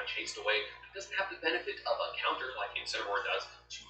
chased away. It doesn't have the benefit of a counter like Incineroar does to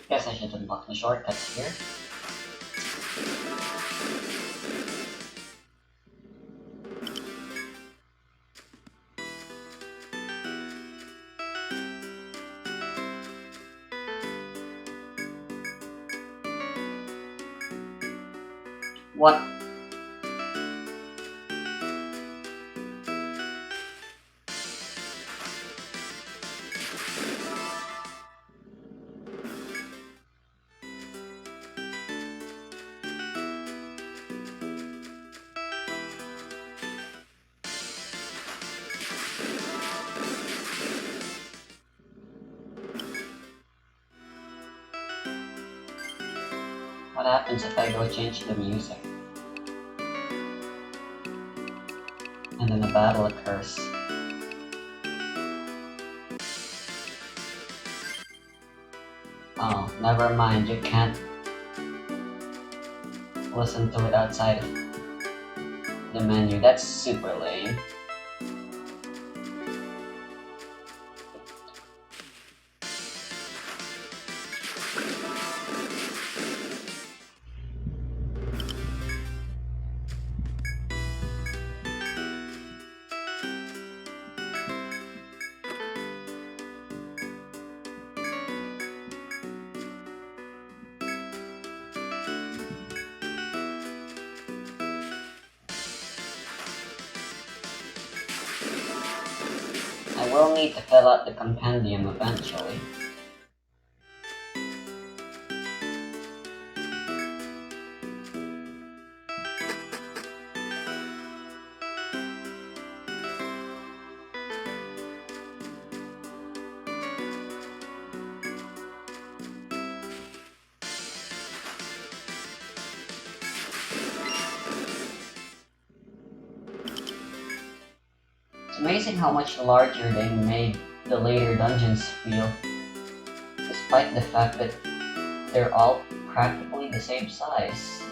Guess I should unlock the shortcuts here. What? What happens if I go change the music? And then a battle occurs. Oh, never mind, you can't listen to it outside of the menu. That's super lame. I will need to fill out the compendium eventually. It's amazing how much larger they made the later dungeons feel, despite the fact that they're all practically the same size.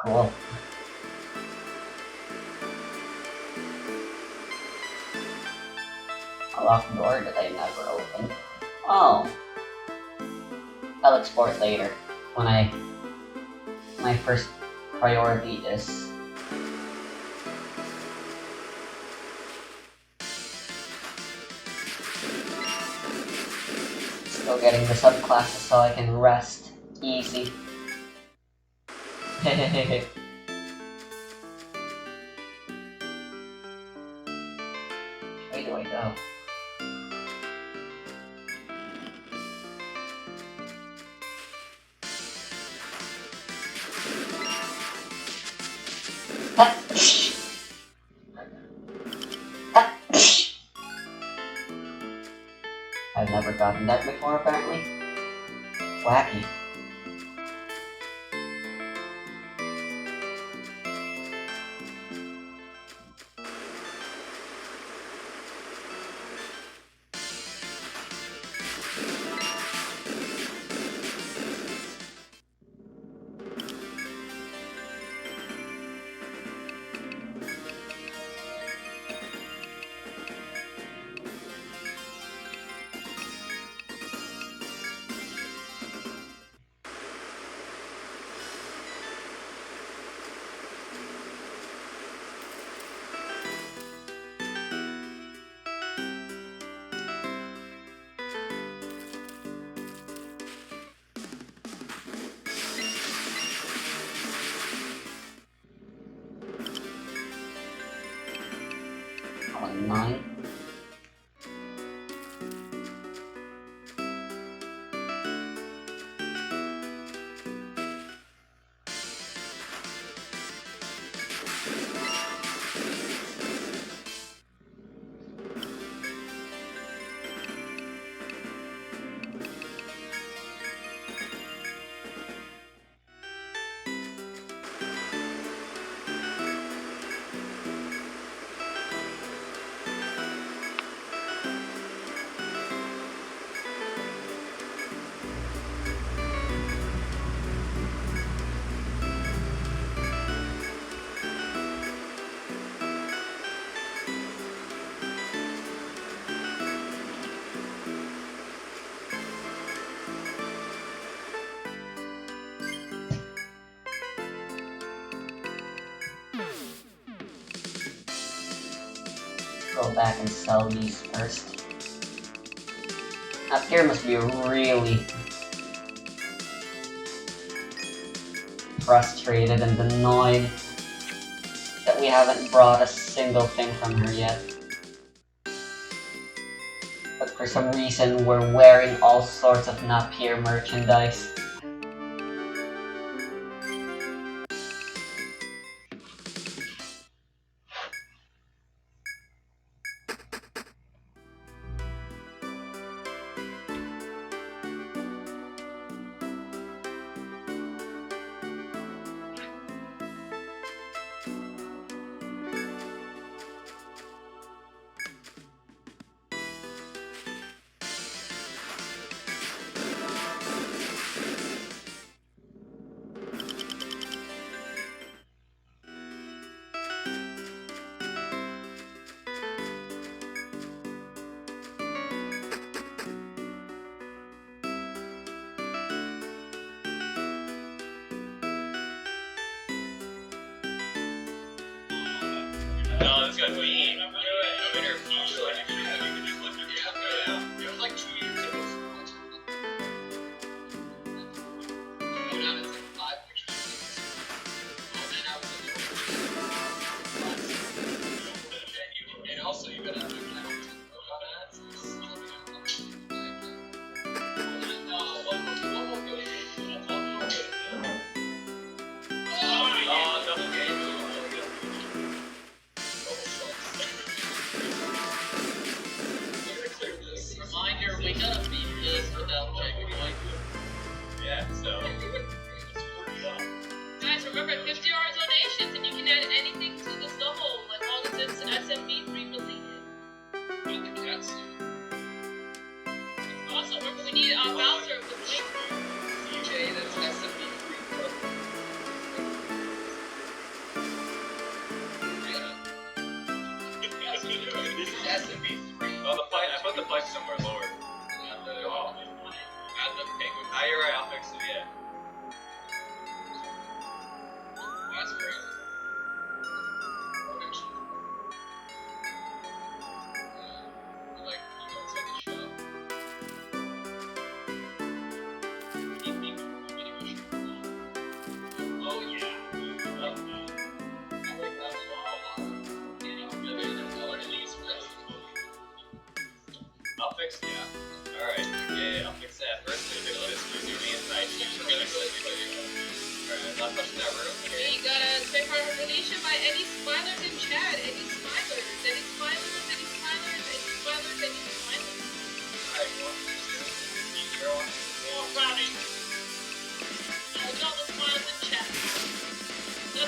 Cool. A locked door that I never opened. Oh. I'll explore it later. When my first priority is still getting the subclasses so I can rest easy. Where do I go? I've never gotten that before, apparently. Wacky. On 9. Go back and sell these first. Up here must be really frustrated and annoyed that we haven't brought a single thing from her yet. But for some reason, we're wearing all sorts of Napier merchandise. No, it's got to be. It was like 2 years ago. Go down and take 5 pictures. And then I was and also you gotta have an account.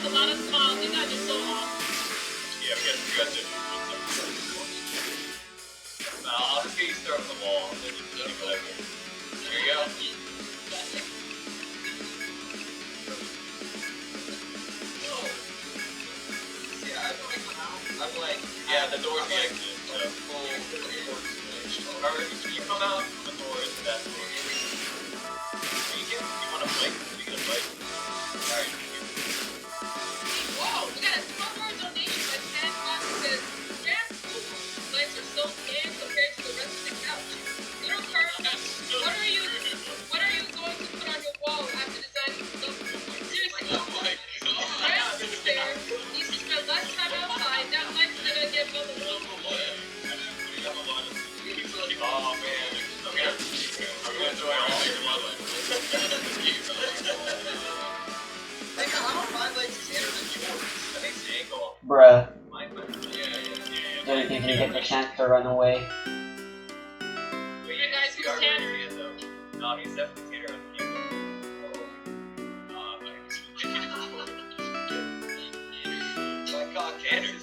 with a lot of smiles. You guys are so awesome. Yeah, we got to. I'll just get you thrown from the wall. And then you can do whatever. Here you go. I'm like, yeah, the door's the exit. So. Remember, you come out from the door is the best door. You want to fight? You get a fight? Alright. Wow, we got a silver donation by 10 bucks. It says, Grand's lights are so tan compared to the rest of the couch. Little Carl, what are you going to put on your wall after designing the seriously? Oh my god. Grand's there. You should spend less time outside. That light's gonna get buildable. Oh man. I'm gonna enjoy all your mother. I don't find like standard than yours. I think it's the ankle. Bruh. Yeah. Did you get the chance to run away? Wait, Hey guys, who's Tanner? No, he's definitely Tanner on the my god, Tanner's.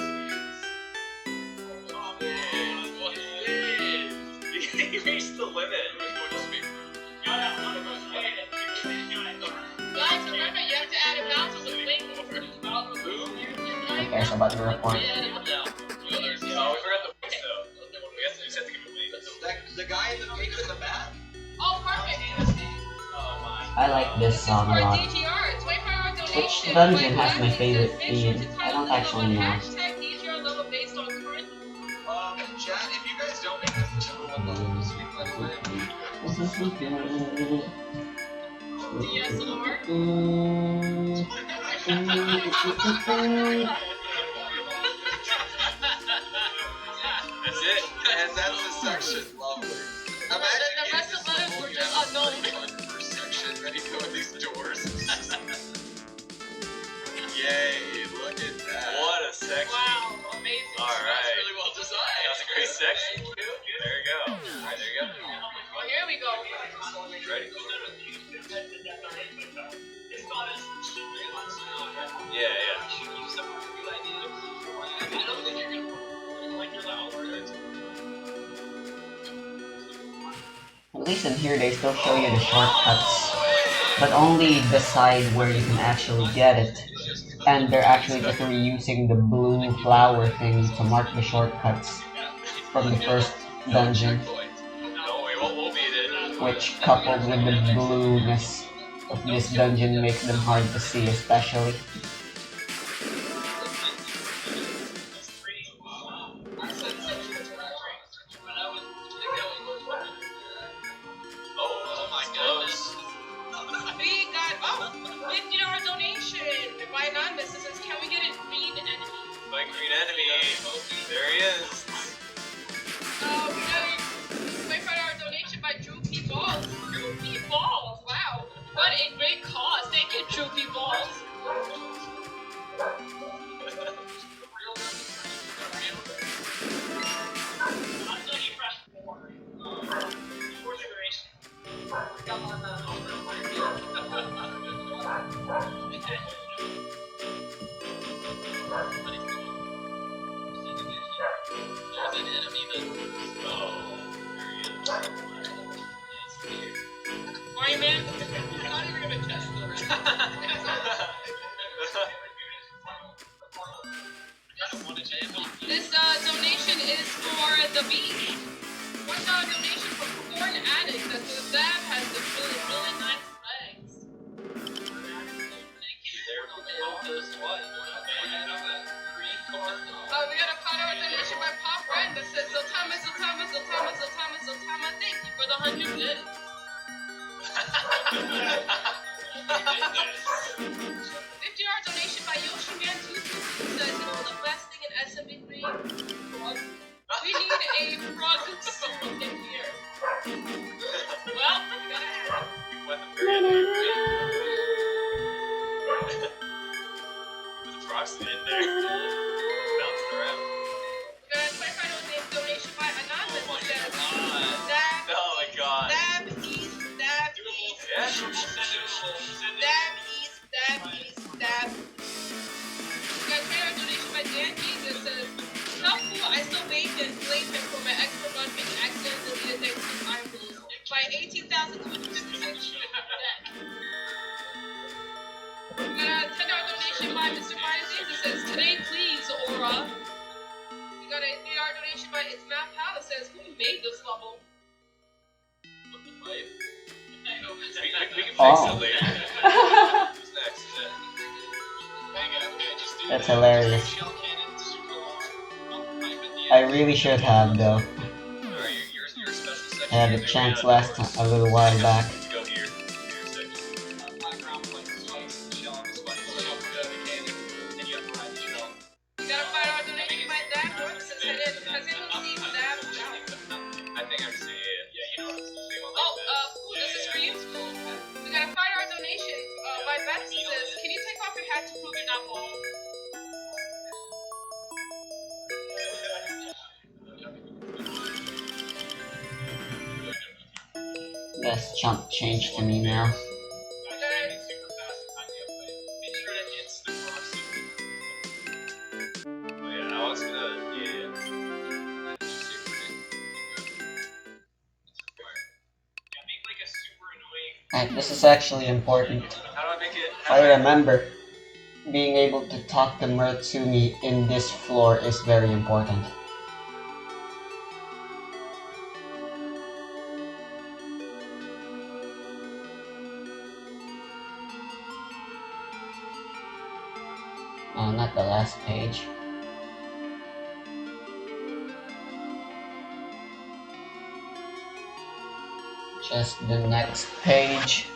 Oh man, what is this? He reached the limit. Guys, remember, you have to add a mouse as a flamethrower. Who cares about the report? No, we forgot the voice though. We just have to give it a The guy in the pink in the back? Oh, perfect. Oh my. I like this song a lot. DGR, 24-hour donation. Which dungeon has my favorite theme? I don't actually know. Hashtag DGR level based on current. Chat, if you guys don't make this the number one level this week, by the way. DSLR. That's it. And that's the section. Lovely. The rest of the letters were just unknown. First section, ready to go with these doors. Yay, look at that. What a section. Wow, amazing. Alright. Really well designed. That was a great section. There you go. Alright, there you go. Well, here we go. Ready? Yeah. At least in here they still show you the shortcuts, but only the side where you can actually get it. And they're actually just reusing the blue flower thing to mark the shortcuts from the first dungeon, No way, we'll beat it. which coupled with the blueness of this dungeon makes them hard to see especially. Oh my goodness. We got, $50 donation by Anonymous. It says, can we get a green enemy? My green enemy. There he is. We got a $25 donation by Drew P. Balls. Drew P. Balls, wow. What a great cause. Thank you, Drew P. Balls. Why, man? I'm not even gonna test This donation is for the beach. $1 donation for Corn Addict. That the Zab has the really nice legs. Thank you. We got a $5 donation by Pop Ren that says Zotama. Thank you for the 100 bits. $50 donation by Yoshi Man 2 says, you know the best thing in SMB3? We need a frog song in here. Well, we gotta have There's a frost in there. Bouncing around. we got a $25 donation by Anonymous that says, Oh my god. Dab East. Yeah. Dab East. right, 18,256 debt. We got a $10 donation by Mr. Myers. It says, today please, Aura. We got a $3 donation by It's Matt Pal. It says, who made this level? What the pipe? We can fix Oh. it later. Who's next? Is it? That's hilarious. Shell cannon super long. Pipe at the I end. really should have though. Alright, your special section. I had a chance last time, a little while back. To go here. Your section. Background like spikes and shell on the spikes. Shell put out the cannon, and you have to ride the shell. We got a $5 donation by Dab. It says, has anyone seen Dab? I think I've seen it. Yeah, you know what I'm saying. Oh, this is for you. We got a $5 donation by Beth. It says, can you take off your hat to prove you're not bald? Yes, chump changed to me now. Super fast and time the upgrade. Make sure that it's the cross. Oh yeah, I was gonna. Yeah. Yeah, make like a super annoying. Alright, this is actually important. How do I make it? I remember being able to talk to Muratsumi in this floor is very important. Oh, not the last page. Just the next page.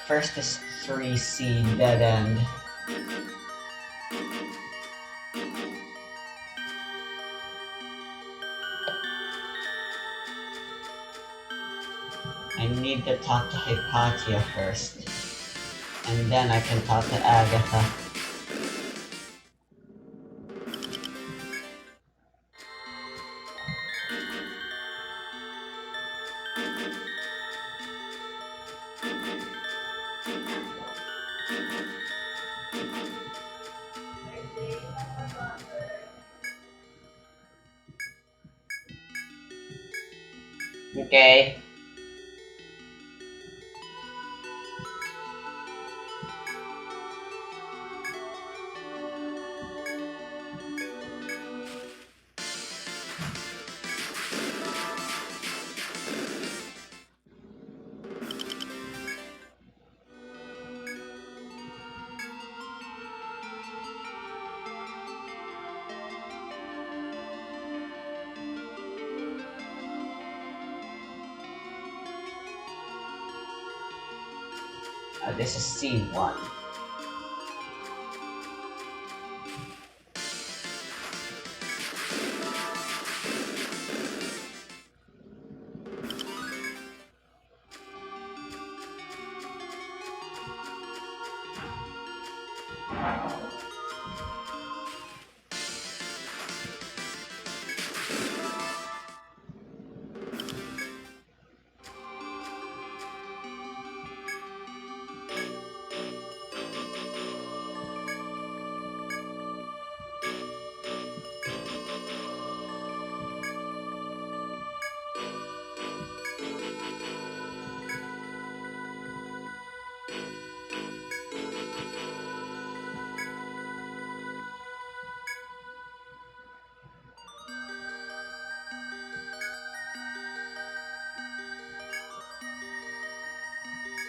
First is 3C dead end. I need to talk to Hypatia first, and then I can talk to Agatha. Okay. This is C1.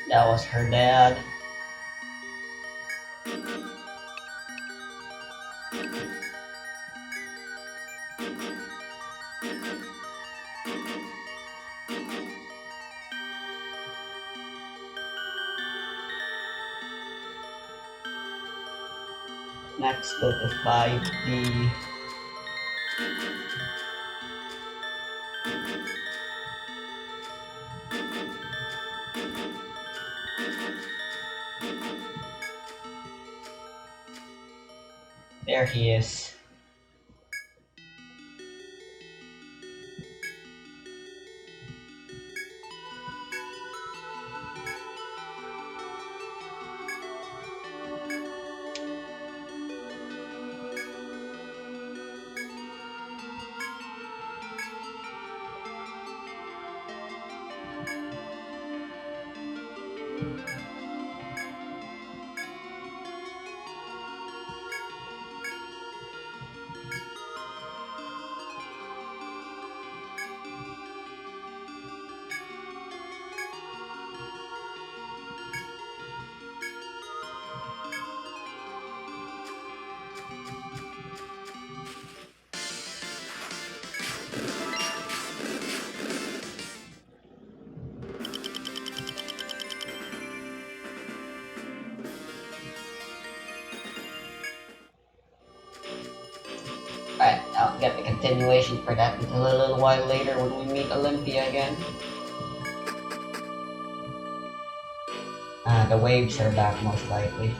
That was her dad. Next, go to 5D. There he is. Alright, I'll get the continuation for that until a little while later when we meet Olympia again. The waves are back most likely.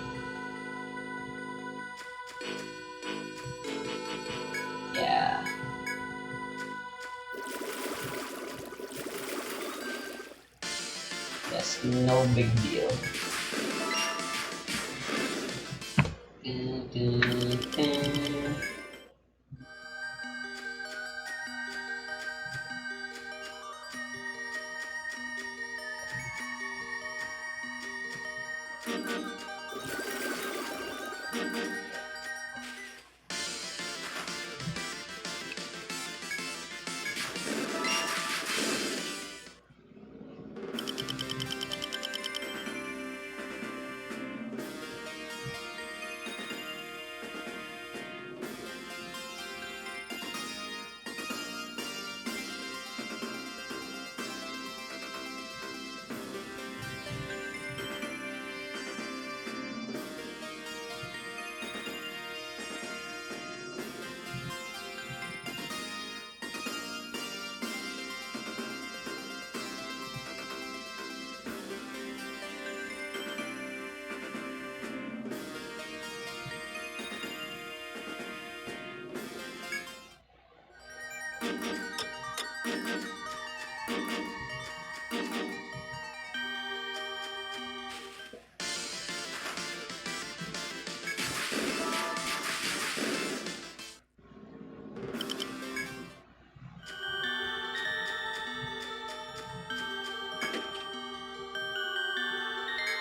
Yeah. Yes, no big deal. Dun, dun, dun.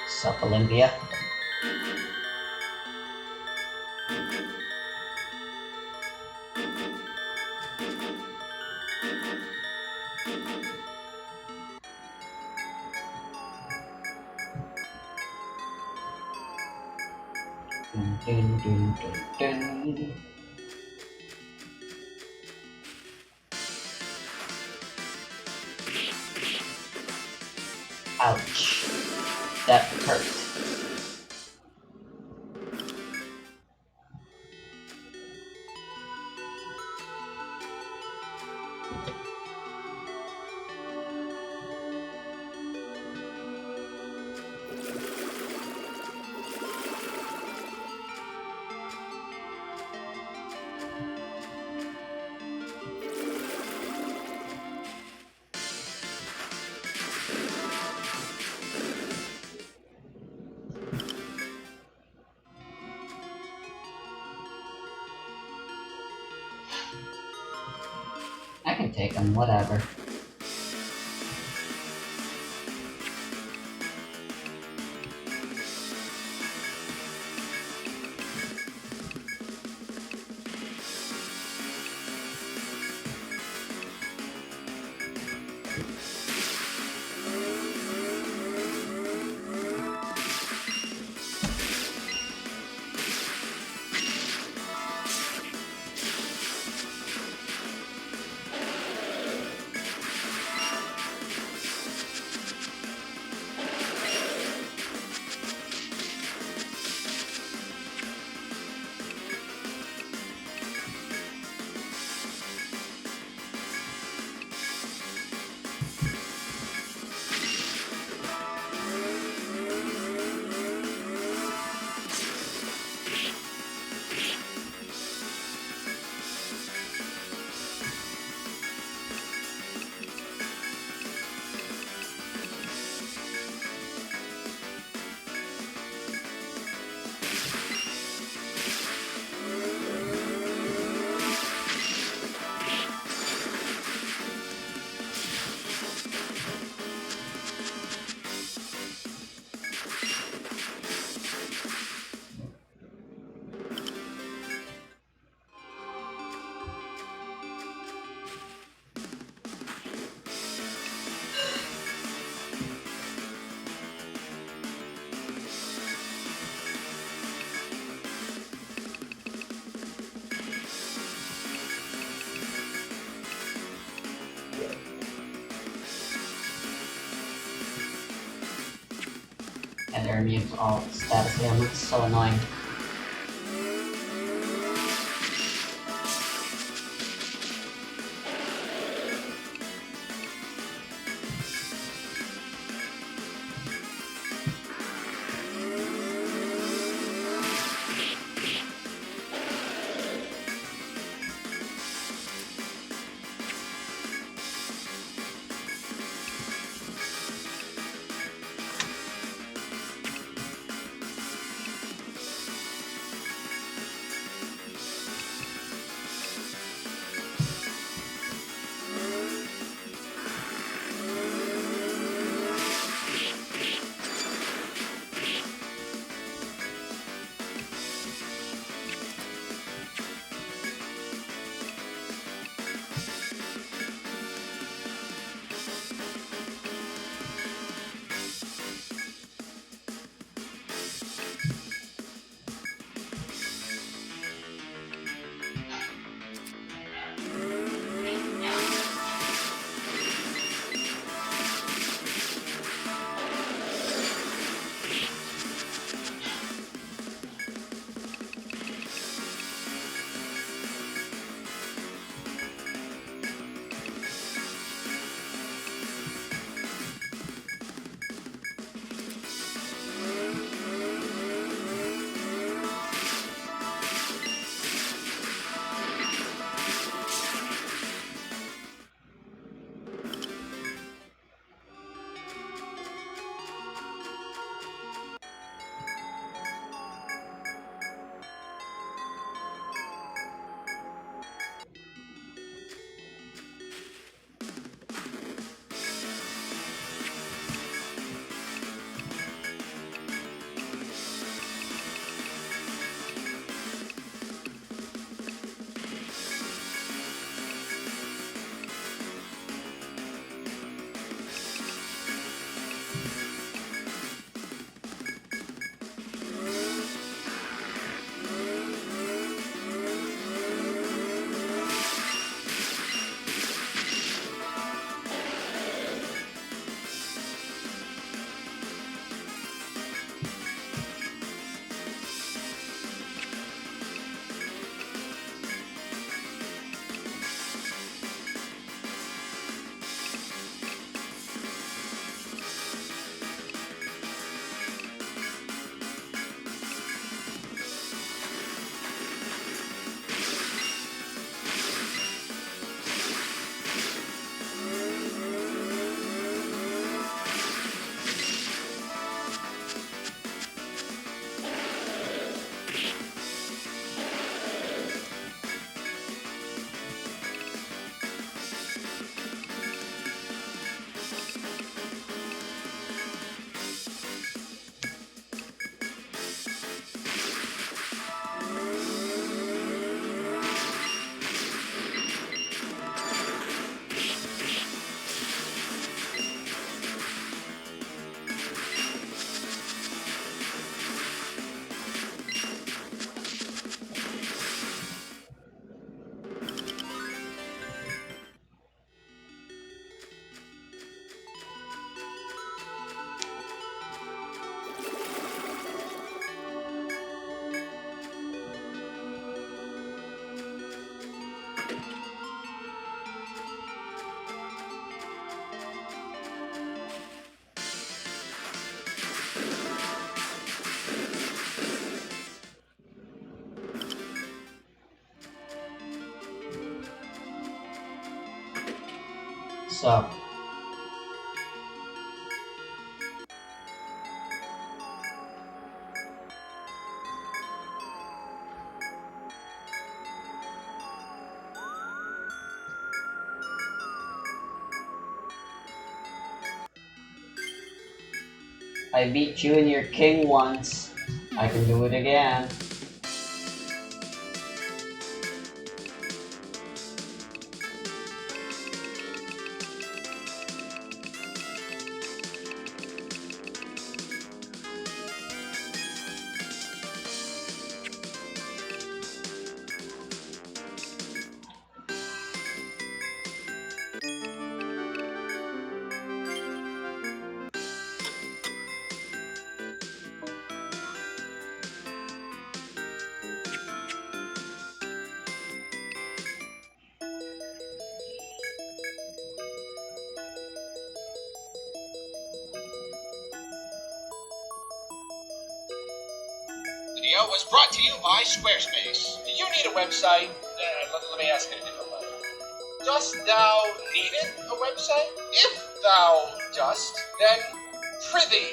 Sup, Olympia? Dun, dun, dun, dun, dun. Ouch. That hurts. I can take them, whatever. And they're immune to all status ailments, so annoying. So, I beat Junior King once. I can do it again. was brought to you by Squarespace. Do you need a website? Let me ask it a different way. Dost thou needeth a website? If thou dost, then prithee,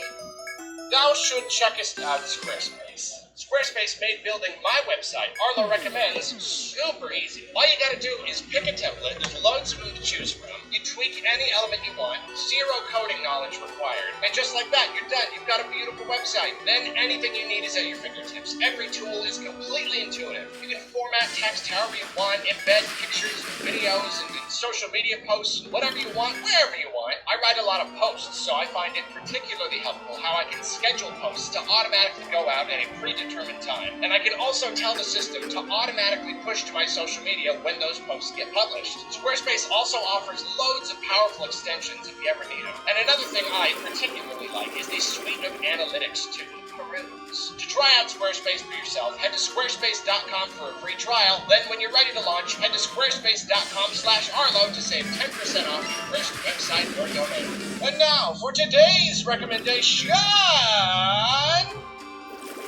thou should checkest out Squarespace. Squarespace made building my website, Arlo recommends, super easy. All you gotta do is pick a template, there's loads of them to choose from. You tweak any element you want, zero coding knowledge required, and just like that, you're done. You've got a beautiful website. Then anything you need is at your fingertips. Every tool is completely intuitive. You can format text however you want, embed pictures, videos, and social media posts, whatever you want, wherever you want. I write a lot of posts, so I find it particularly helpful how I can schedule posts to automatically go out at a predetermined time. And I can also tell the system to automatically push to my social media when those posts get published. Squarespace also offers loads of powerful extensions if you ever need them. And another thing I particularly like is the suite of analytics to peruse. To try out Squarespace for yourself, head to squarespace.com for a free trial. Then when you're ready to launch, head to squarespace.com/Arlo to save 10% off your first website or domain. And now for today's recommendation,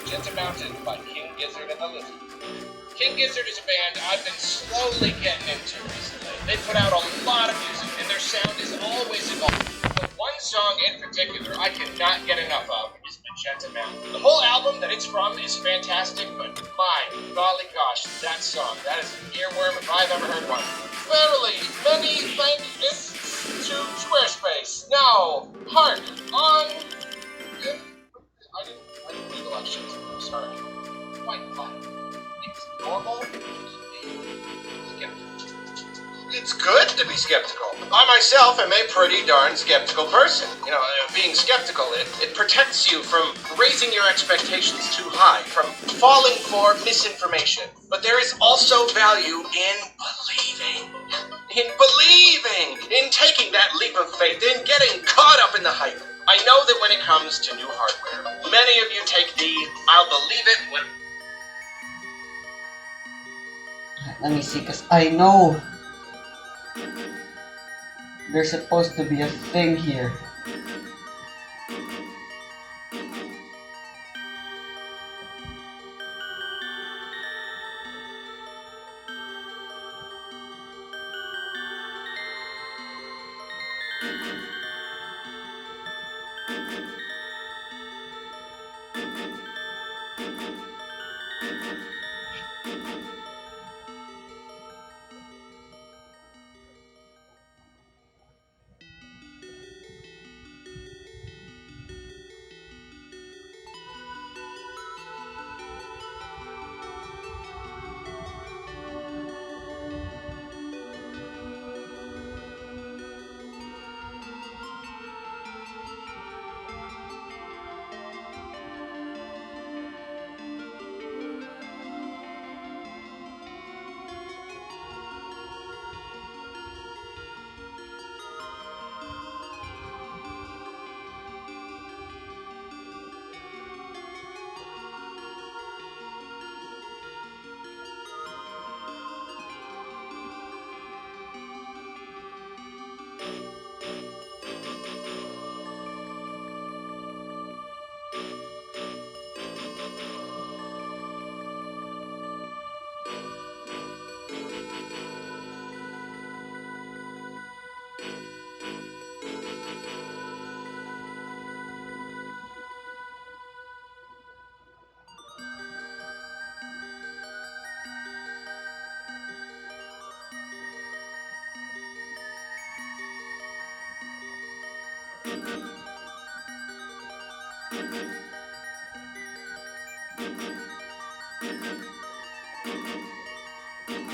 Magenta Mountain by King Gizzard and the Lizard. King Gizzard is a band I've been slowly getting into recently. They put out a lot of music and their sound is always evolving. But one song in particular I cannot get enough of is Magenta Mountain. The whole album that it's from is fantastic, but my golly gosh, that song, that is an earworm if I've ever heard one. Verily, many thanks to Squarespace. Now, hark on... I didn't read a lot of shit. I'm sorry. Quite fine. It's normal to be skeptical. It's good to be skeptical. I myself am a pretty darn skeptical person. You know, being skeptical, it protects you from raising your expectations too high, from falling for misinformation. But there is also value in believing. In taking that leap of faith, in getting caught up in the hype. I know that when it comes to new hardware, many of you take the I'll believe it when... Let me see, because I know there's supposed to be a thing here.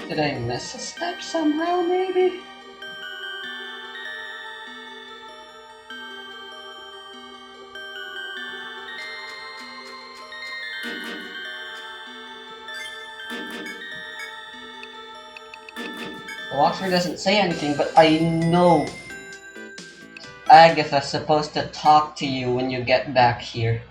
Did I miss a step somehow, maybe? The walkthrough doesn't say anything, but I know Agatha's supposed to talk to you when you get back here.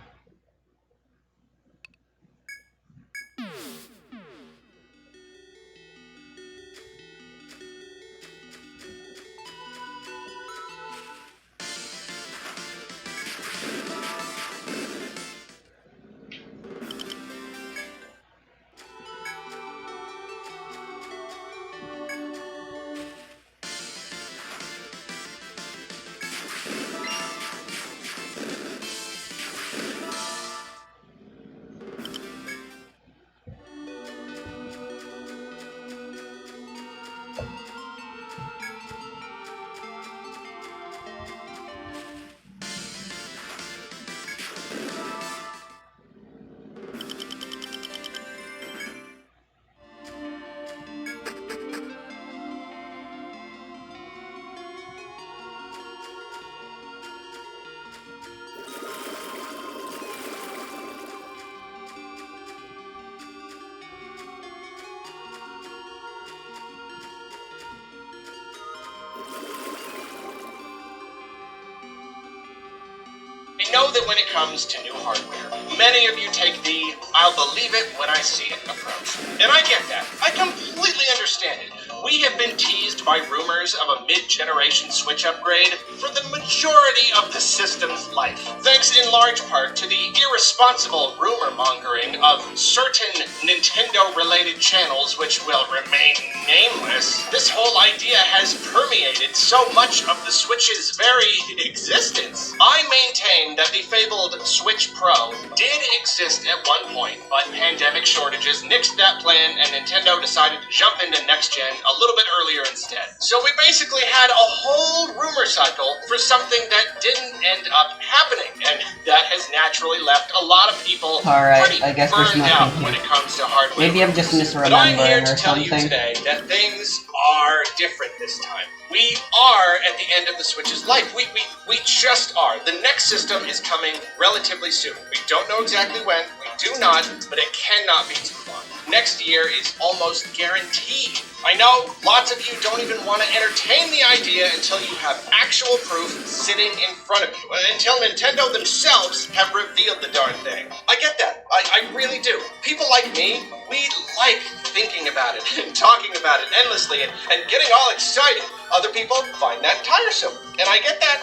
know that when it comes to new hardware, many of you take the "I'll believe it when I see it" approach. And I get that. I completely understand it. We have been teased by rumors of a mid-generation Switch upgrade for the majority of the system's life, thanks in large part to the irresponsible rumor-mongering of certain Nintendo-related channels which will remain nameless. This whole idea has permeated so much of the Switch's very existence. I maintain that the fabled Switch Pro did exist at one point, but pandemic shortages nixed that plan and Nintendo decided to jump into next-gen a little bit earlier instead. So we basically had a whole rumor cycle for something that didn't end up happening, and that has naturally left a lot of people Alright, pretty I guess there's burned out nothing when here. it comes to hardware. Maybe I'm just But I'm here misremembering to or tell you something. today that things are different this time. We are at the end of the Switch's life. We just are. The next system is coming relatively soon. We don't know exactly when. We do not, but it cannot be too long. Next year is almost guaranteed. I know lots of you don't even want to entertain the idea until you have actual proof sitting in front of you, until Nintendo themselves have revealed the darn thing. I get that. I really do. People like me, we like thinking about it and talking about it endlessly and getting all excited. Other people find that tiresome, and I get that.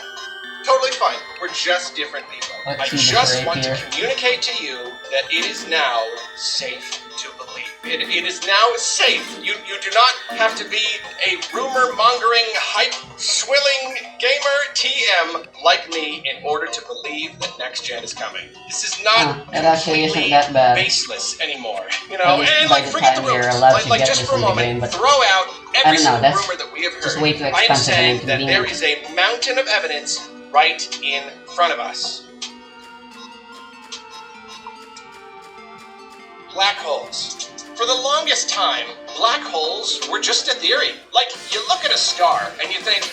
Totally fine. We're just different people. Let's see I this just right want to here. communicate to you that it is now safe to believe. It is now safe. You do not have to be a rumor-mongering, hype-swilling gamer TM like me in order to believe that next gen is coming. This is not It actually isn't completely that bad. baseless anymore. You At know, least and by like the forget the time you're rumors. allowed to Like get just this for a in the moment, game, but throw out every don't know, single that's rumor that we have heard. just way too I am expensive and saying that there inconvenient. is a mountain of evidence right in front of us. Black holes. For the longest time, black holes were just a theory. Like, you look at a star and you think,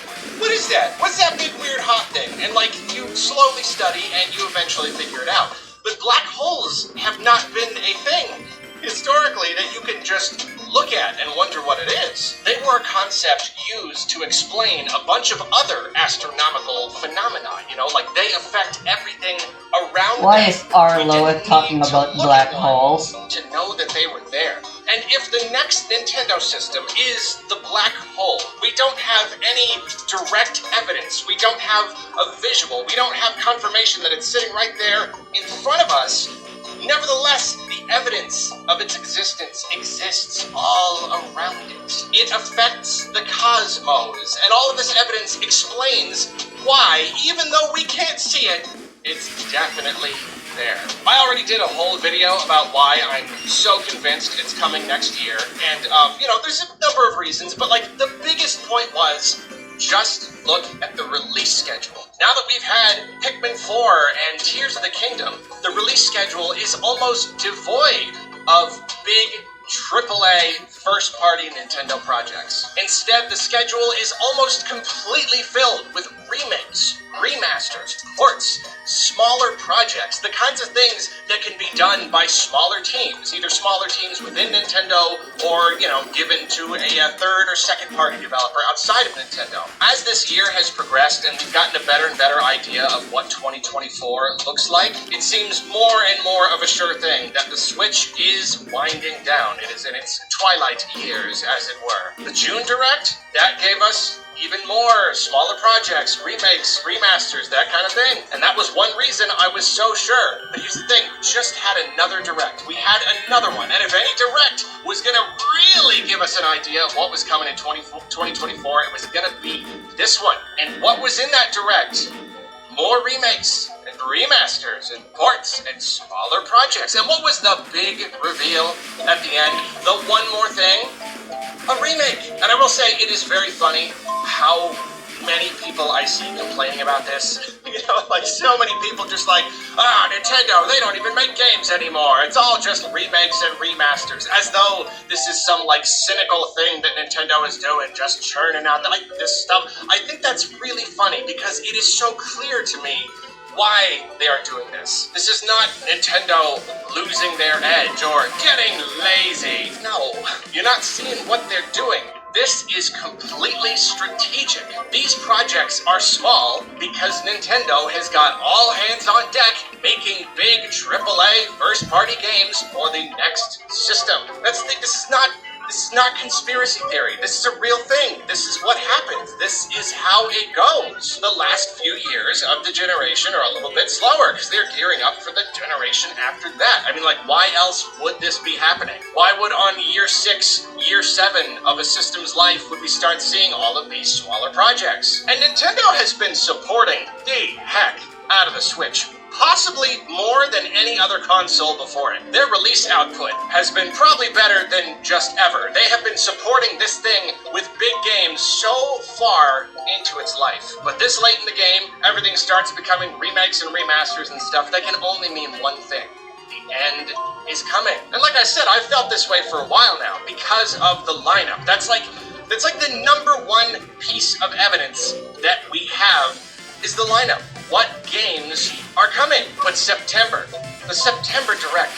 what is that? What's that big weird hot thing? And like, you slowly study and you eventually figure it out. But black holes have not been a thing historically that you can just look at and wonder what it is. They were a concept used to explain a bunch of other astronomical phenomena, you know, like they affect everything around Why them. is Arlo We didn't talking need to about look black at one holes? to know that they were there. And if the next Nintendo system is the black hole, we don't have any direct evidence. We don't have a visual. We don't have confirmation that it's sitting right there in front of us. Nevertheless, the evidence of its existence exists all around it. It affects the cosmos, and all of this evidence explains why, even though we can't see it, it's definitely there. I already did a whole video about why I'm so convinced it's coming next year, and, you know, there's a number of reasons, but, like, the biggest point was just look at the release schedule. Now that we've had Pikmin 4 and Tears of the Kingdom, the release schedule is almost devoid of big AAA first-party Nintendo projects. Instead, the schedule is almost completely filled with remakes, remasters, ports, smaller projects, the kinds of things that can be done by smaller teams, either smaller teams within Nintendo or, you know, given to a third or second-party developer outside of Nintendo. As this year has progressed and we've gotten a better and better idea of what 2024 looks like, it seems more and more of a sure thing that the Switch is winding down. It is in its twilight years, as it were. The June Direct, that gave us even more smaller projects, remakes, remasters, that kind of thing. And that was one reason I was so sure. But here's the thing, we just had another Direct. We had another one. And if any Direct was going to really give us an idea of what was coming in 2024, it was going to be this one. And what was in that Direct? More remakes and remasters and ports and smaller projects. And what was the big reveal at the end? The one more thing? A remake. And I will say, it is very funny how many people I see complaining about this. You know, like so many people just like, Nintendo, they don't even make games anymore. It's all just remakes and remasters. As though this is some like cynical thing that Nintendo is doing, just churning out like this stuff. I think that's really funny because it is so clear to me why they are doing this. This is not Nintendo losing their edge or getting lazy. No, you're not seeing what they're doing. This is completely strategic. These projects are small because Nintendo has got all hands on deck making big AAA first-party games for the next system. This is not conspiracy theory. This is a real thing. This is what happens. This is how it goes. The last few years of the generation are a little bit slower because they're gearing up for the generation after that. I mean, like, why else would this be happening? Why would on year 6, year 7 of a system's life would we start seeing all of these smaller projects? And Nintendo has been supporting the heck out of the Switch. Possibly more than any other console before it. Their release output has been probably better than just ever. They have been supporting this thing with big games so far into its life. But this late in the game, everything starts becoming remakes and remasters and stuff that can only mean one thing. The end is coming. And like I said, I've felt this way for a while now because of the lineup. That's like the number one piece of evidence that we have is the lineup. What games are coming? But September, the September Direct,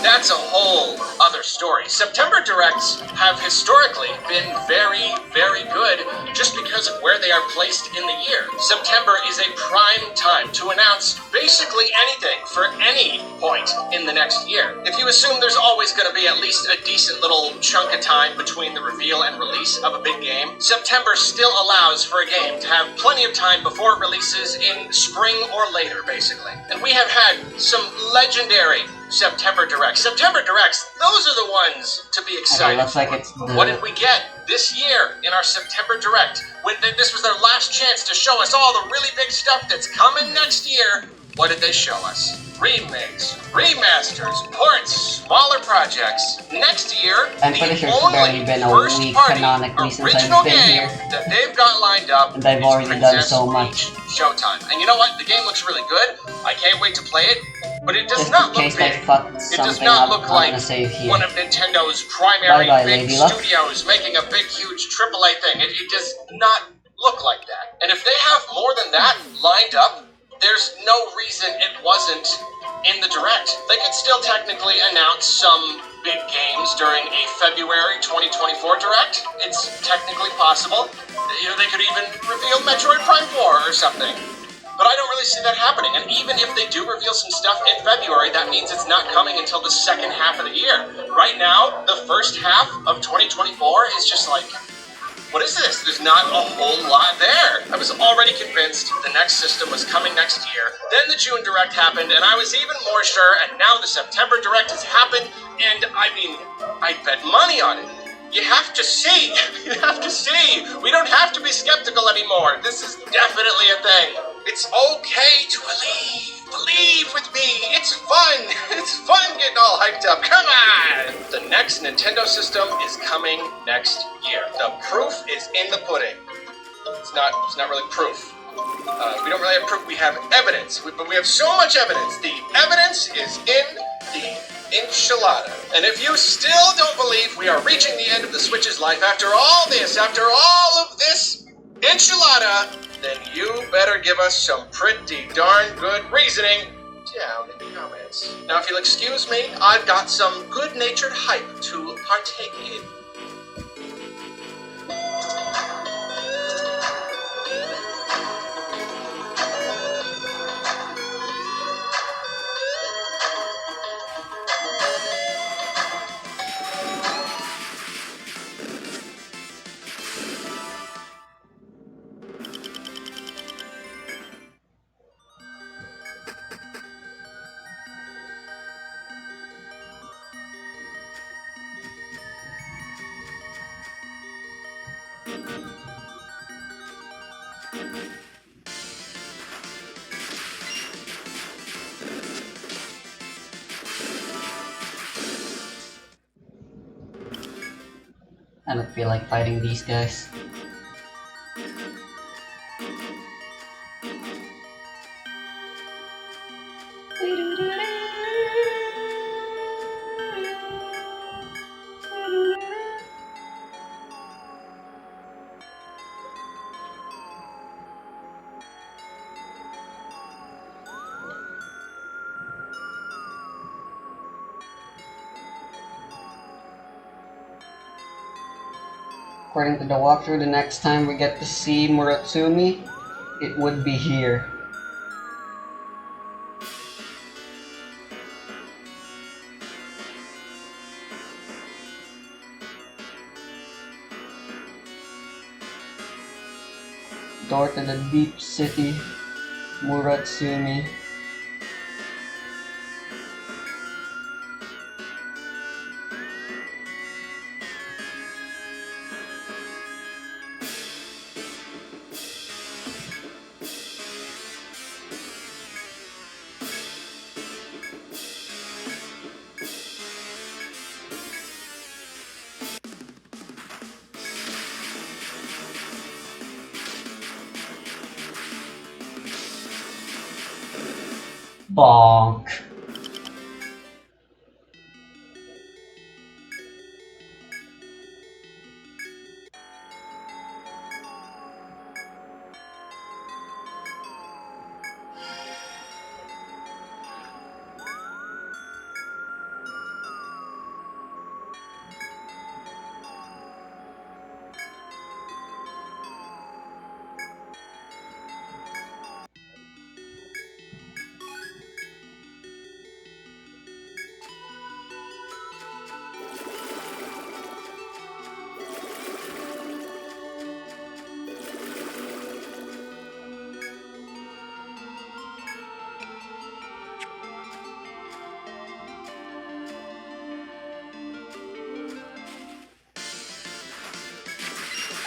that's a whole other story. September Directs have historically been very, very good just because of where they are placed in the year. September is a prime time to announce basically anything for any point in the next year. If you assume there's always going to be at least a decent little chunk of time between the reveal and release of a big game, September still allows for a game to have plenty of time before it releases in spring or later, basically. And we have had some legendary September Directs. September Directs, those are the ones to be excited. It looks like it's What did we get this year in our September Direct? When this was their last chance to show us all the really big stuff that's coming next year. What did they show us? Remakes, remasters, ports, smaller projects. Next year, I'm the pretty sure it's barely only been a first week party canonically since original I've been game here. that they've got lined up And I've is already done Princess so much. Peach Showtime. And you know what? The game looks really good. I can't wait to play it. But it does Just not in look case I big. fucked It does something not up, look I'm like gonna save here. one of Nintendo's primary Bye-bye, big Lady Luck. studios making a big, huge AAA thing. It does not look like that. And if they have more than that lined up, there's no reason it wasn't in the Direct. They could still technically announce some big games during a February 2024 Direct. It's technically possible. You know, they could even reveal Metroid Prime 4 or something. But I don't really see that happening. And even if they do reveal some stuff in February, that means it's not coming until the second half of the year. Right now, the first half of 2024 is just like, what is this? There's not a whole lot there. I was already convinced the next system was coming next year. Then the June Direct happened, and I was even more sure, and now the September Direct has happened, and I mean, I bet money on it. You have to see. You have to see. We don't have to be skeptical anymore. This is definitely a thing. It's okay to believe. Believe with me. It's fun. It's fun getting all hyped up. Come on. The next Nintendo system is coming next year. The proof is in the pudding. It's not really proof. We don't really have proof. We have evidence. But we have so much evidence. The evidence is in the enchilada. And if you still don't believe we are reaching the end of the Switch's life after all this, after all of this enchilada, then you better give us some pretty darn good reasoning down in the comments. Now, if you'll excuse me, I've got some good-natured hype to partake in. I don't feel like fighting these guys. According to the walkthrough, the next time we get to see Muratsumi, it would be here. Door to the deep city, Muratsumi. Bonk.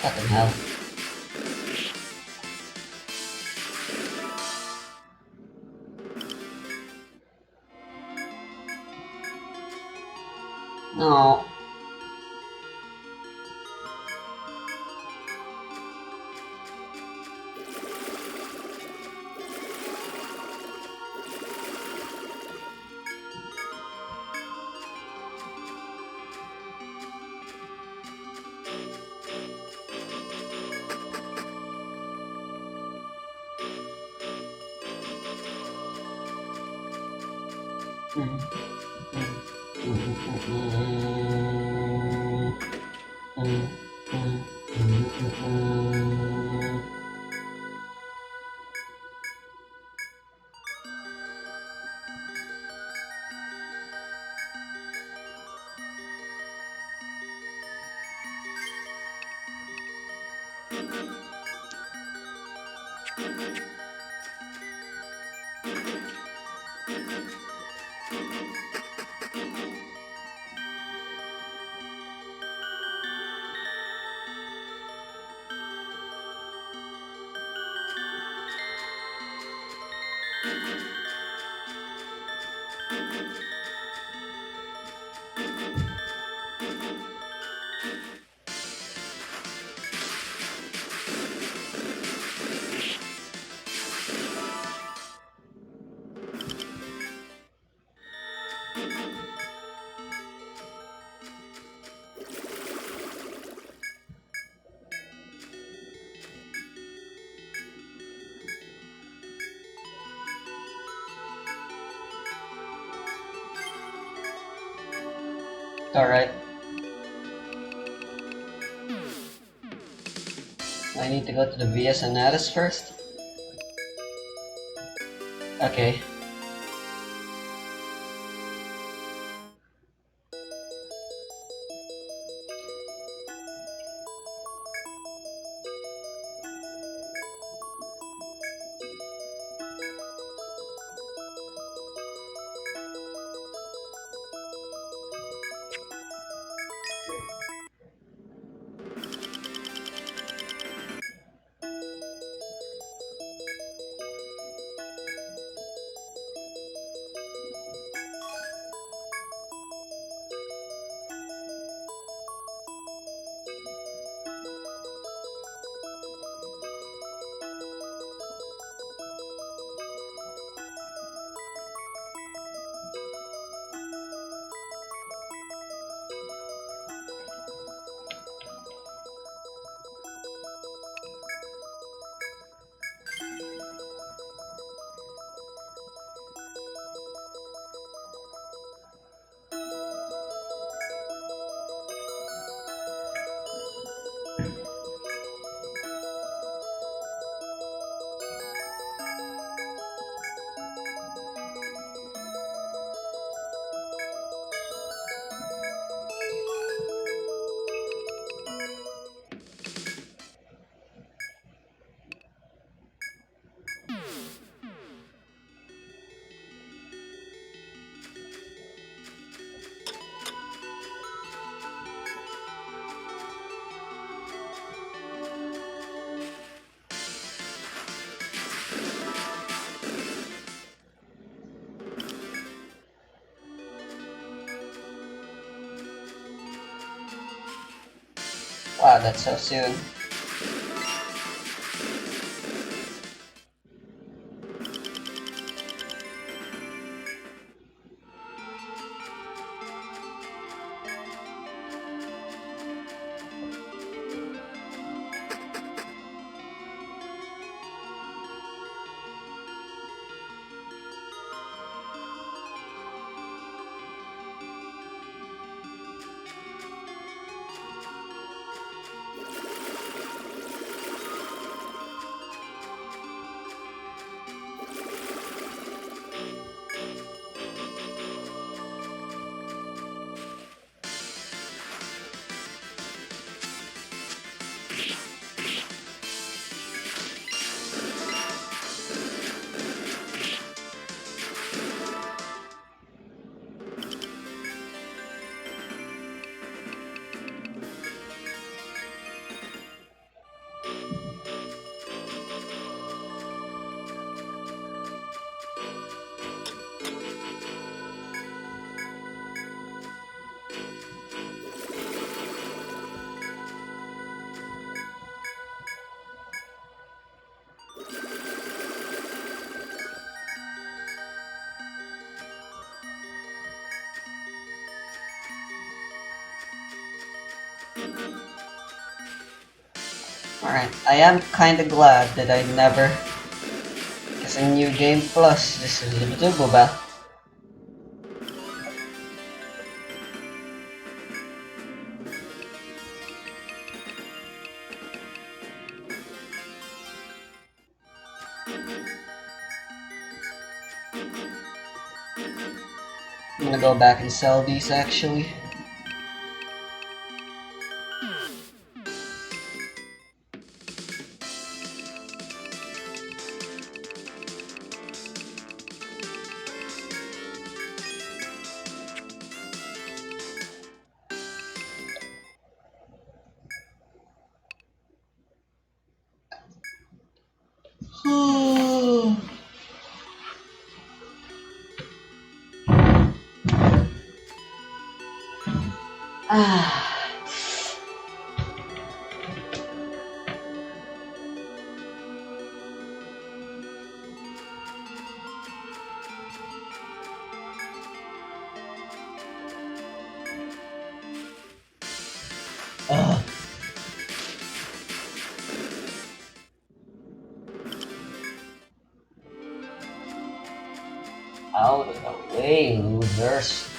Fucking hell. No. Alright. I need to go to the Via Sanatus first? Okay. Wow, that's so soon. Alright, I am kinda glad that I never... Because in New Game Plus, this is the ba? I'm gonna go back and sell these actually. Ah. Ugh. Out of the way, losers.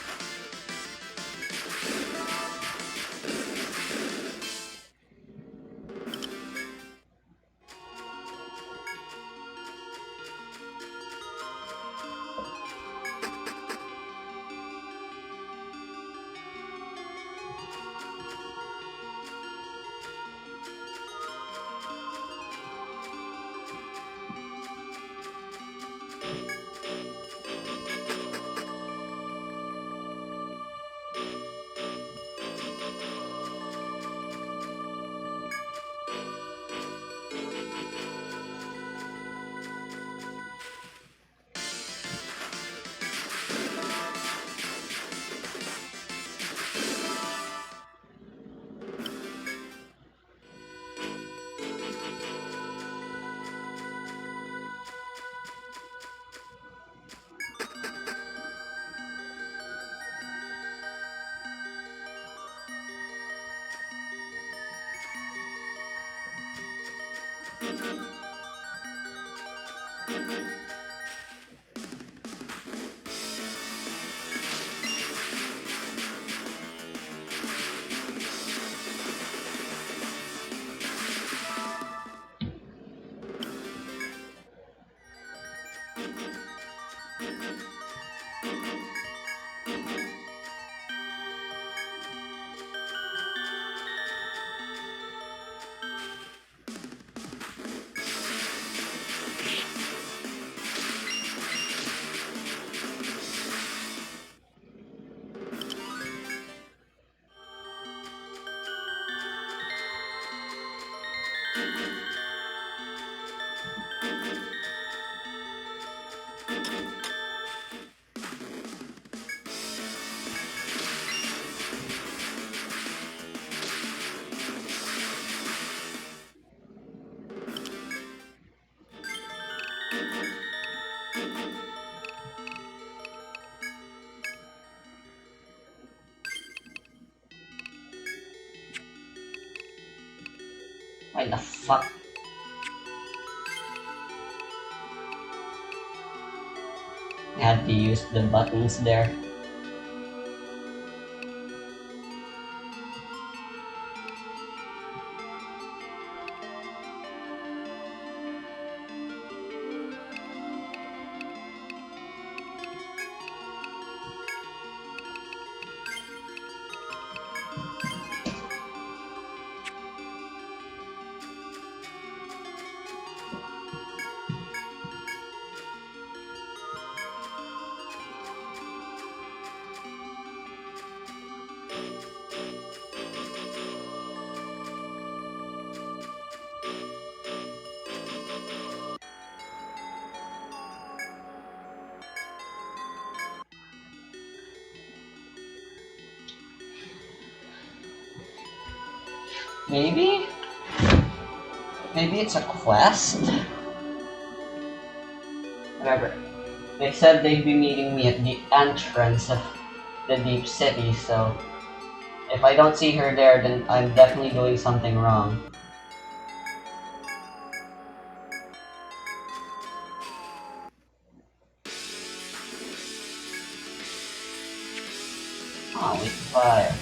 Why the fuck? I had to use the buttons there. Maybe? Maybe it's a quest? Whatever. They said they'd be meeting me at the entrance of the Deep City, so if I don't see her there, then I'm definitely doing something wrong. Oh, we can fire.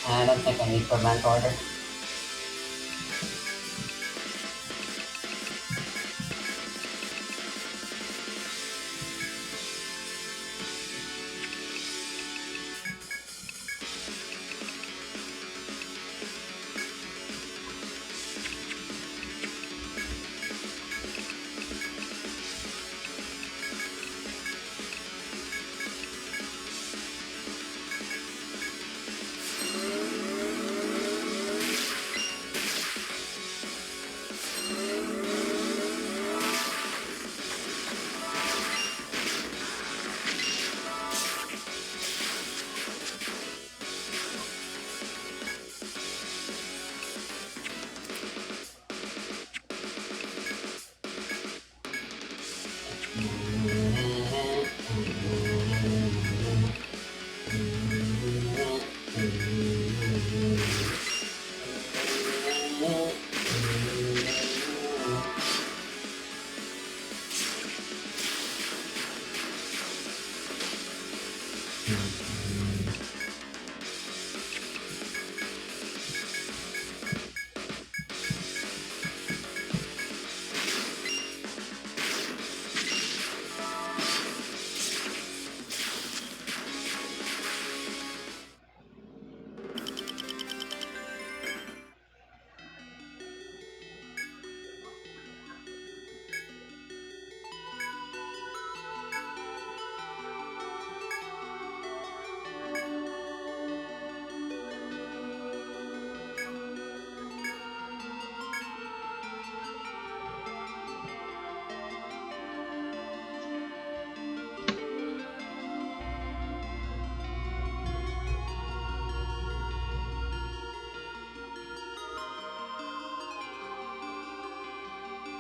I don't think I need prevent order.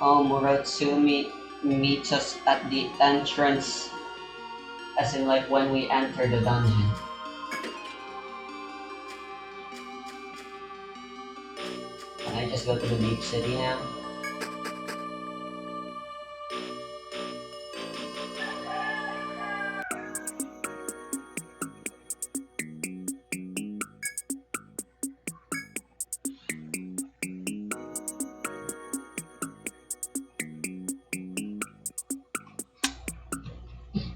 Oh, Muratsumi meets us at the entrance, as in like when we enter the dungeon. Can I just go to the Deep City now?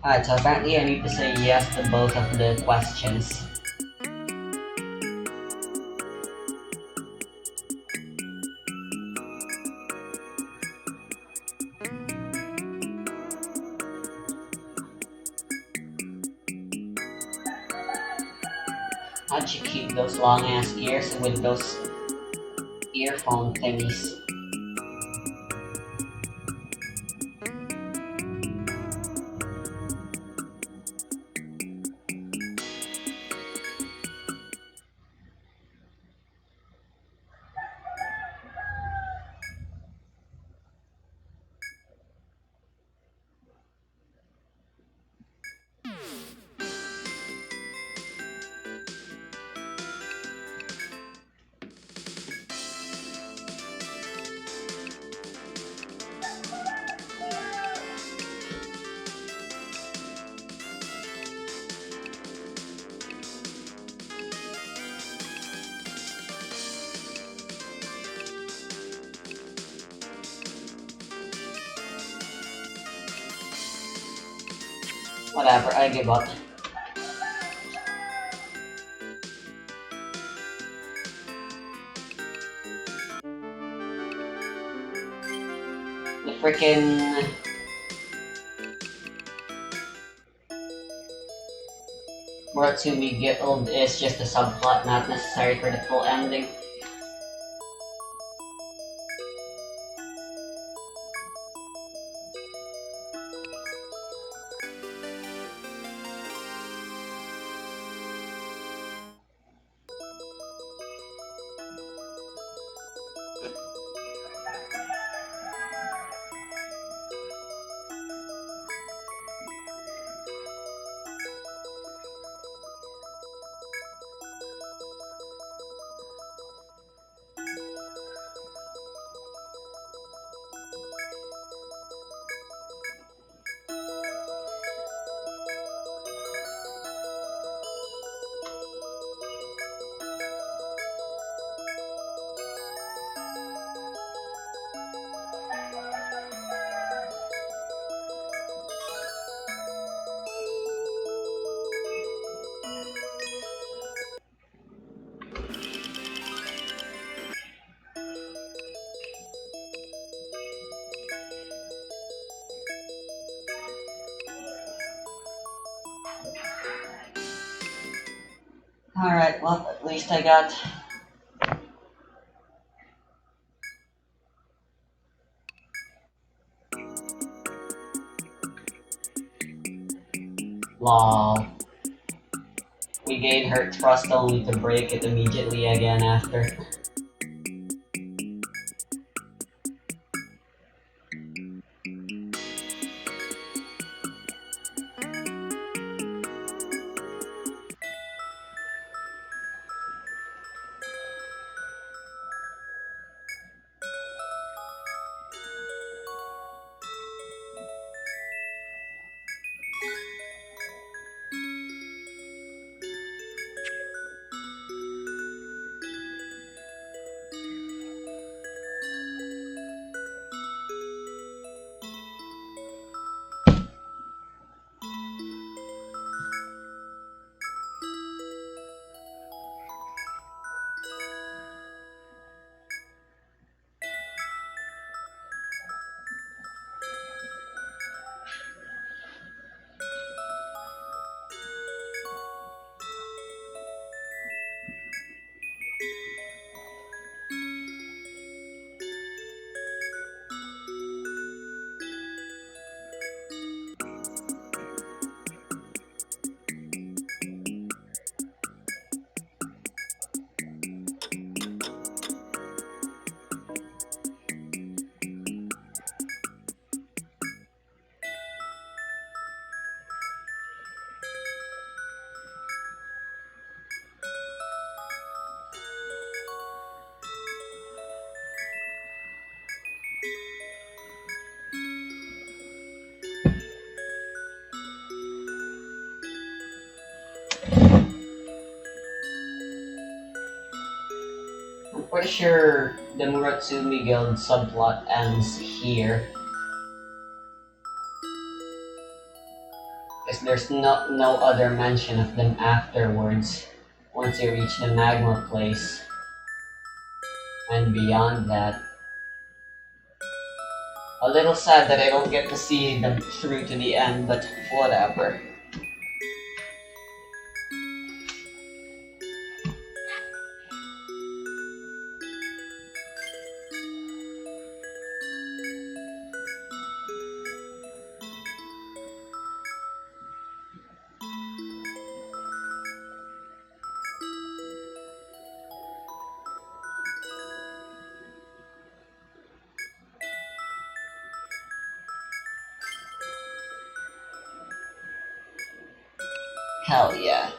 Alright, so apparently I need to say yes to both of the questions. How'd you keep those long ass ears with those earphone thingies? Whatever, I give up. The frickin' Muratsumi Guild is just a subplot not necessary for the full ending. Alright, well, at least I got lol. We gained her trust only to break it immediately again after. I'm pretty sure the Muratsumi Guild subplot ends here. Because there's no other mention of them afterwards, once you reach the magma place. And beyond that. A little sad that I don't get to see them through to the end, but whatever. Hell yeah.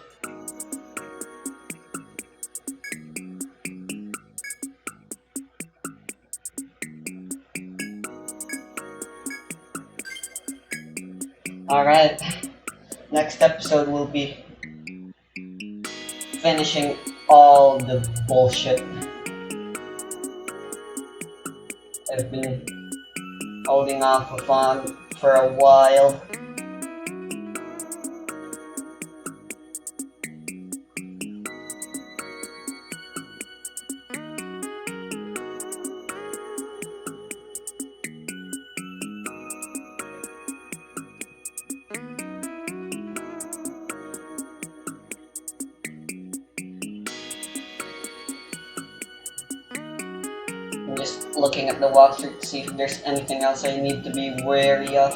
Alright, next episode will be finishing all the bullshit I've been holding off on for a while. looking at the walkthrough to see if there's anything else I need to be wary of.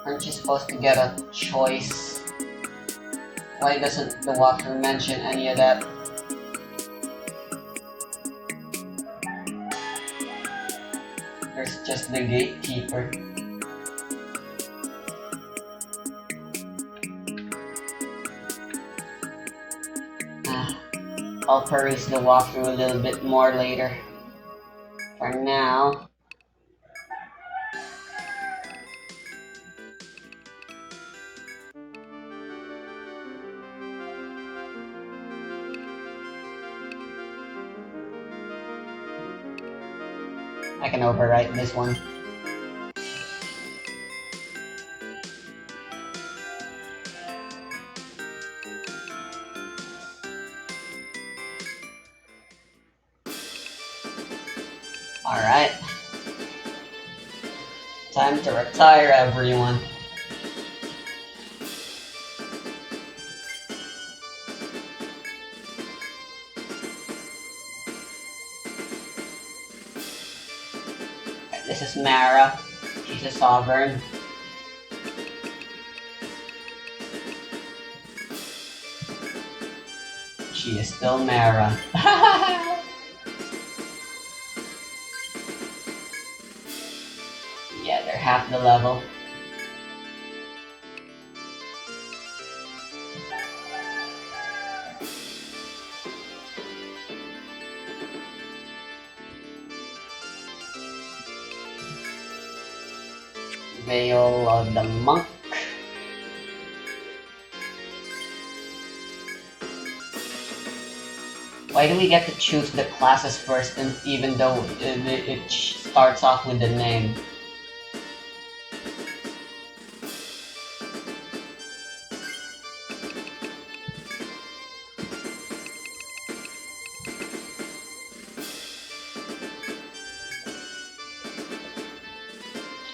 Aren't you supposed to get a choice? Why doesn't the walkthrough mention any of that? There's just the gatekeeper. I'll peruse the walkthrough a little bit more later. For now, I can overwrite this one. Alright. Time to retire, everyone. This is Mara. She's a sovereign. She is still Mara. Yeah, they're half the level. Veil of the Monk. Why do we get to choose the classes first, and even though it starts off with the name?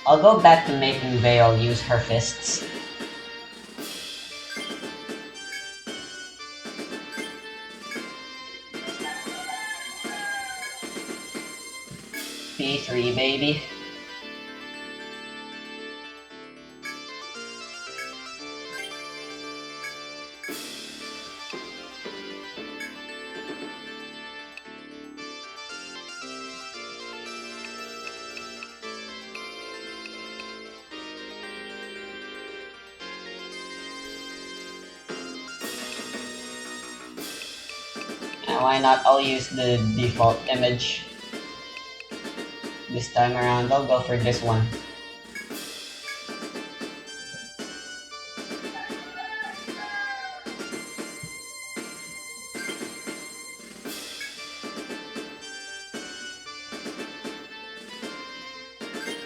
I'll go back to making Veil use her fists. P3, baby. And why not? I'll use the default image. This time around, I'll go for this one.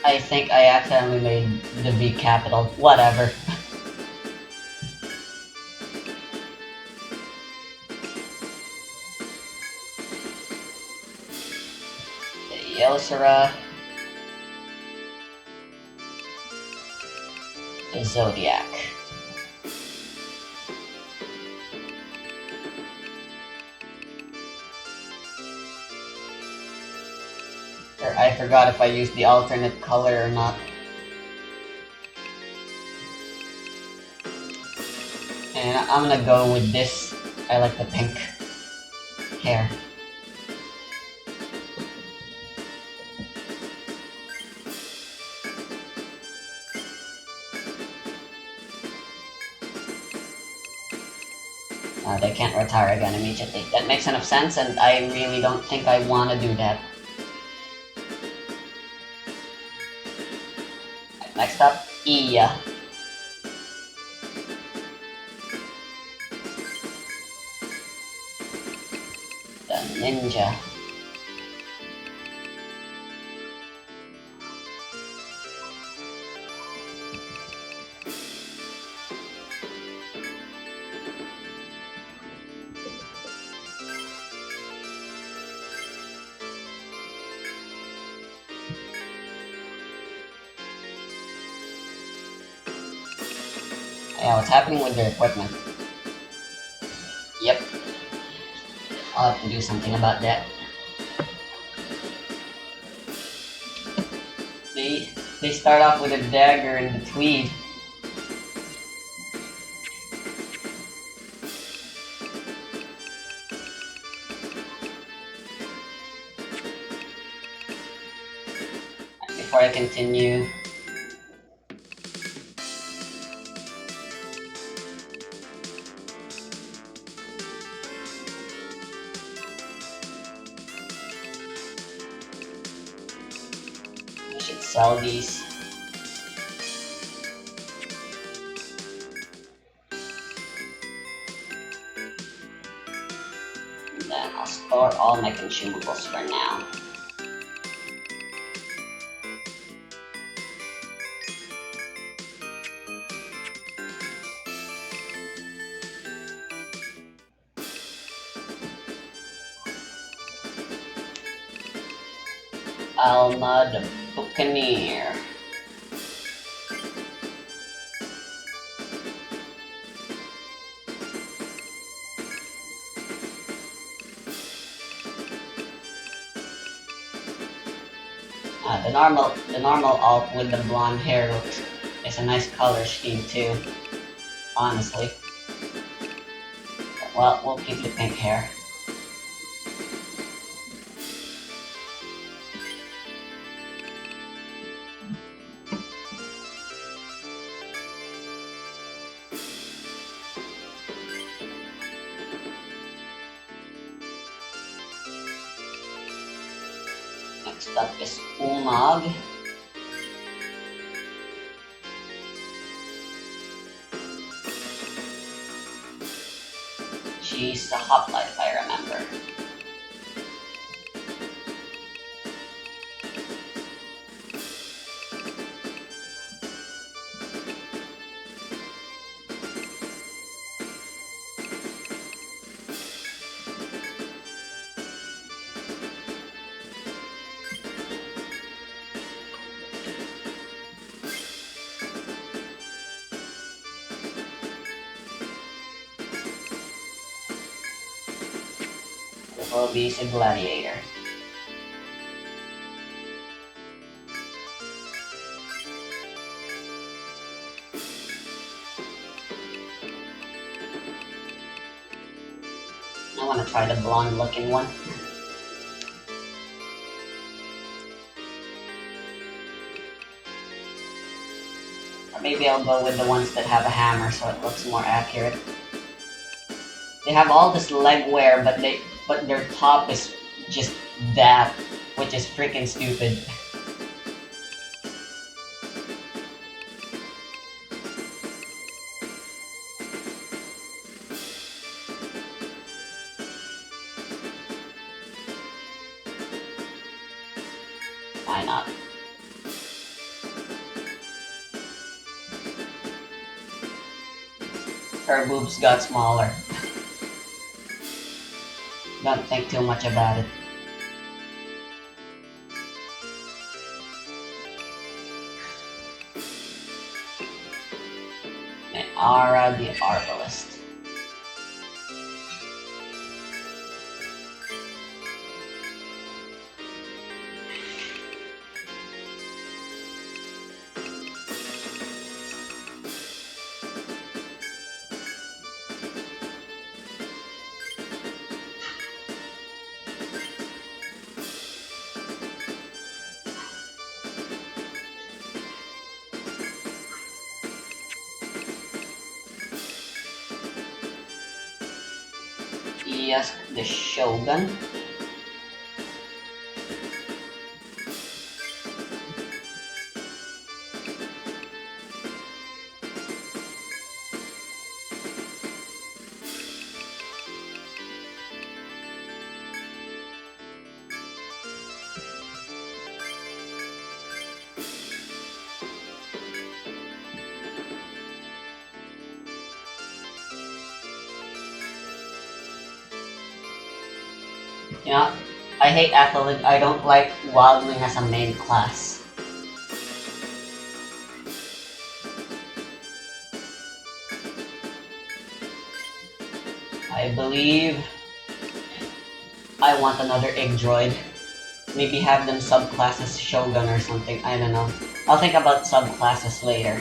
I think I accidentally made the V capital. Whatever. Ylsora. The Zodiac. Or I forgot if I used the alternate color or not. And I'm gonna go with this. I like the pink hair. They can't retire again immediately. That makes enough sense, and I really don't think I want to do that. Next up, Iya. The ninja. Yeah, what's happening with their equipment? Yep. I'll have to do something about that. They start off with a dagger and the tweed. Before I continue, I should sell these. And then I'll store all my consumables for now. Alma the Buccaneer. The normal alt with the blonde hair looks is a nice color scheme too. Honestly. Well, we'll keep the pink hair. Next up is Umag. She's a hoplite if I remember. Volbe's a gladiator. I want to try the blonde looking one. Or maybe I'll go with the ones that have a hammer so it looks more accurate. They have all this leg wear, but their top is just that, which is freaking stupid. Why not? Her boobs got smaller. Don't think too much about it. And Ara the Arbalist. Yes, the Shogun. You know, I hate Athlete. I don't like Wildling as a main class. I believe I want another egg droid. Maybe have them subclasses Shogun or something, I don't know. I'll think about subclasses later.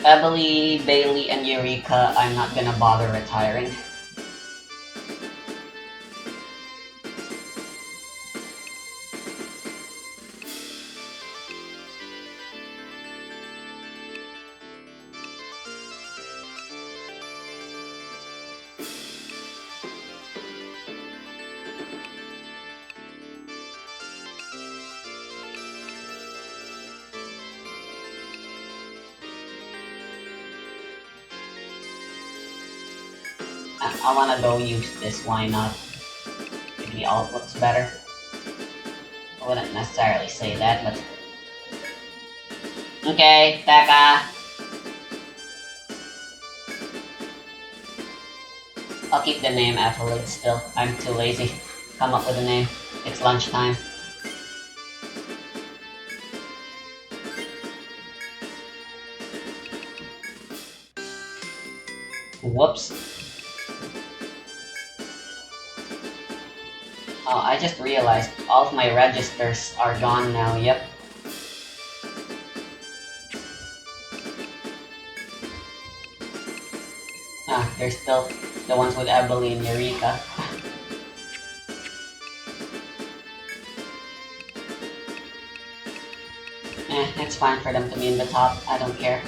Ebony, Bailey, and Eureka, I'm not gonna bother retiring. I wanna go use this, why not? Maybe alt looks better. I wouldn't necessarily say that, but... Okay, Taka! I'll keep the name Athlete still. I'm too lazy to come up with a name. It's lunchtime. Whoops. Oh, I just realized all of my registers are gone now, yep. Ah, there's still the ones with Ebony and Eureka. It's fine for them to be in the top, I don't care.